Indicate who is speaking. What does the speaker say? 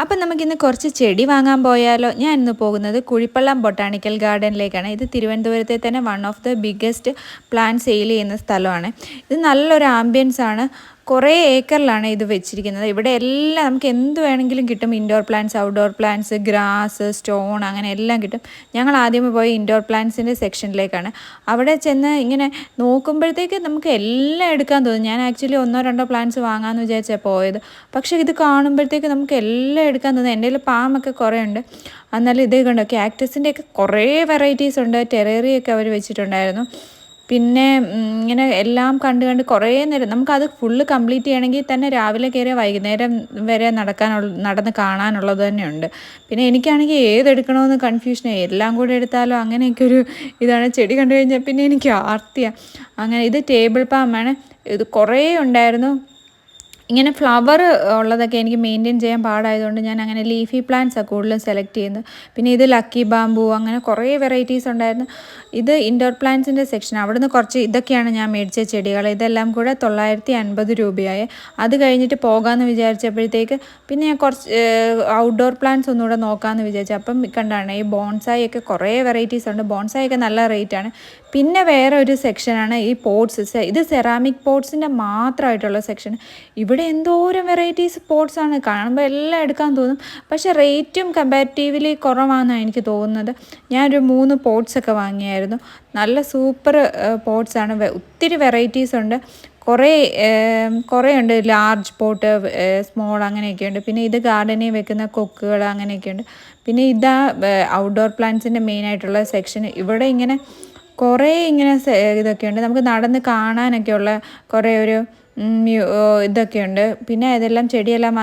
Speaker 1: അപ്പം നമുക്കിന്ന് കുറച്ച് ചെടി വാങ്ങാൻ പോയാലോ? ഞാൻ ഇന്ന് പോകുന്നത് കുഴിപ്പള്ളം ബൊട്ടാണിക്കൽ ഗാർഡനിലേക്കാണ്. ഇത് തിരുവനന്തപുരത്തെ തന്നെ one of the biggest plant sale ചെയ്യുന്ന സ്ഥലമാണ്. ഇത് നല്ലൊരു ആംബിയൻസ് ആണ്. കുറേ ഏക്കറിലാണ് ഇത് വെച്ചിരിക്കുന്നത്. ഇവിടെ എല്ലാം നമുക്ക് എന്ത് വേണമെങ്കിലും കിട്ടും. Indoor plants, outdoor plants, grass, stone, അങ്ങനെ എല്ലാം കിട്ടും. ഞങ്ങൾ ആദ്യമേ പോയി ഇൻഡോർ പ്ലാന്റ്സിൻ്റെ സെക്ഷനിലേക്കാണ്. അവിടെ ചെന്ന് ഇങ്ങനെ നോക്കുമ്പോഴത്തേക്ക് നമുക്ക് എല്ലാം എടുക്കാൻ തോന്നും. ഞാൻ ആക്ച്വലി 1-2 പ്ലാന്റ്സ് വാങ്ങാമെന്ന് വിചാരിച്ചാൽ പോയത്. പക്ഷേ ഇത് കാണുമ്പോഴത്തേക്ക് നമുക്ക് എല്ലാം എടുക്കാൻ തോന്നും. എൻ്റെ കയ്യിൽ പാമൊക്കെ കുറേ ഉണ്ട്. എന്നാലും ഇതേ കണ്ടോ, ക്യാക്ടസിൻ്റെയൊക്കെ കുറേ വെറൈറ്റീസ് ഉണ്ട്. ടെറേറിയൊക്കെ അവർ വെച്ചിട്ടുണ്ടായിരുന്നു. പിന്നെ ഇങ്ങനെ എല്ലാം കണ്ട് കുറേ നേരം നമുക്കത് ഫുള്ള് കംപ്ലീറ്റ് ചെയ്യണമെങ്കിൽ തന്നെ രാവിലെ കയറിയ വൈകുന്നേരം വരെ നടന്ന് കാണാനുള്ളത് തന്നെയുണ്ട്. പിന്നെ എനിക്കാണെങ്കിൽ ഏതെടുക്കണമെന്ന് കൺഫ്യൂഷനായി. എല്ലാം കൂടെ എടുത്താലോ അങ്ങനെയൊക്കെ ഒരു ഇതാണ്. ചെടി കണ്ടു കഴിഞ്ഞാൽ പിന്നെ എനിക്ക് ആർത്തിയാണ്. അങ്ങനെ ഇത് ടേബിൾ പാമാണ്. ഇത് കുറേ ഉണ്ടായിരുന്നു. ഇങ്ങനെ ഫ്ലവർ ഉള്ളതൊക്കെ എനിക്ക് മെയിൻറ്റെയിൻ ചെയ്യാൻ പാടായതുകൊണ്ട് ഞാൻ അങ്ങനെ ലീഫി പ്ലാന്റ്സാണ് കൂടുതലും സെലക്ട് ചെയ്യുന്നത്. പിന്നെ ഇത് ലക്കി ബാമ്പു, അങ്ങനെ കുറേ വെറൈറ്റീസ് ഉണ്ടായിരുന്നു. ഇത് ഇൻഡോർ പ്ലാന്റ്സിൻ്റെ സെക്ഷൻ. അവിടുന്ന് കുറച്ച് ഇതൊക്കെയാണ് ഞാൻ മേടിച്ച ചെടികൾ. ഇതെല്ലാം കൂടെ 950 രൂപയായി. അത് കഴിഞ്ഞിട്ട് പോകാമെന്ന് വിചാരിച്ചപ്പോഴത്തേക്ക് പിന്നെ ഞാൻ കുറച്ച് ഔട്ട്ഡോർ പ്ലാന്റ്സ് ഒന്നുകൂടെ നോക്കാമെന്ന് വിചാരിച്ചു. അപ്പം കണ്ടാണ് ഈ ബോൺസായി ഒക്കെ കുറേ വെറൈറ്റീസ് ഉണ്ട്. ബോൺസായി ഒക്കെ നല്ല റേറ്റാണ്. പിന്നെ വേറെ ഒരു സെക്ഷനാണ് ഈ പോട്ട്സ്. ഇത് സെറാമിക് പോട്ട്സിൻ്റെ മാത്രമായിട്ടുള്ള സെക്ഷൻ. ഇവിടെ എന്തോരം വെറൈറ്റീസ് പോട്ട്സാണ്. കാണുമ്പോൾ എല്ലാം എടുക്കാൻ തോന്നും. പക്ഷേ റേറ്റും കമ്പാരിറ്റീവ്ലി കുറവാണെന്നാണ് എനിക്ക് തോന്നുന്നത്. ഞാനൊരു 3 പോട്ട്സൊക്കെ വാങ്ങിയായിരുന്നു. നല്ല സൂപ്പർ പോട്ട്സാണ്. ഒത്തിരി വെറൈറ്റീസ് ഉണ്ട്. കുറേ ഉണ്ട്. ലാർജ് പോട്ട്, സ്മോൾ, അങ്ങനെയൊക്കെ ഉണ്ട്. പിന്നെ ഇത് ഗാർഡനിൽ വെക്കുന്ന കൊക്കുകൾ, അങ്ങനെയൊക്കെ ഉണ്ട്. പിന്നെ ഇതാ ഔട്ട്ഡോർ പ്ലാന്റ്സിൻ്റെ മെയിനായിട്ടുള്ള സെക്ഷൻ. ഇവിടെ ഇങ്ങനെ കുറേ ഇങ്ങനെ ഇതൊക്കെയുണ്ട്. നമുക്ക് നടന്ന് കാണാനൊക്കെയുള്ള കുറേ ഒരു ഇതൊക്കെയുണ്ട്. പിന്നെ ഇതെല്ലാം ചെടിയെല്ലാം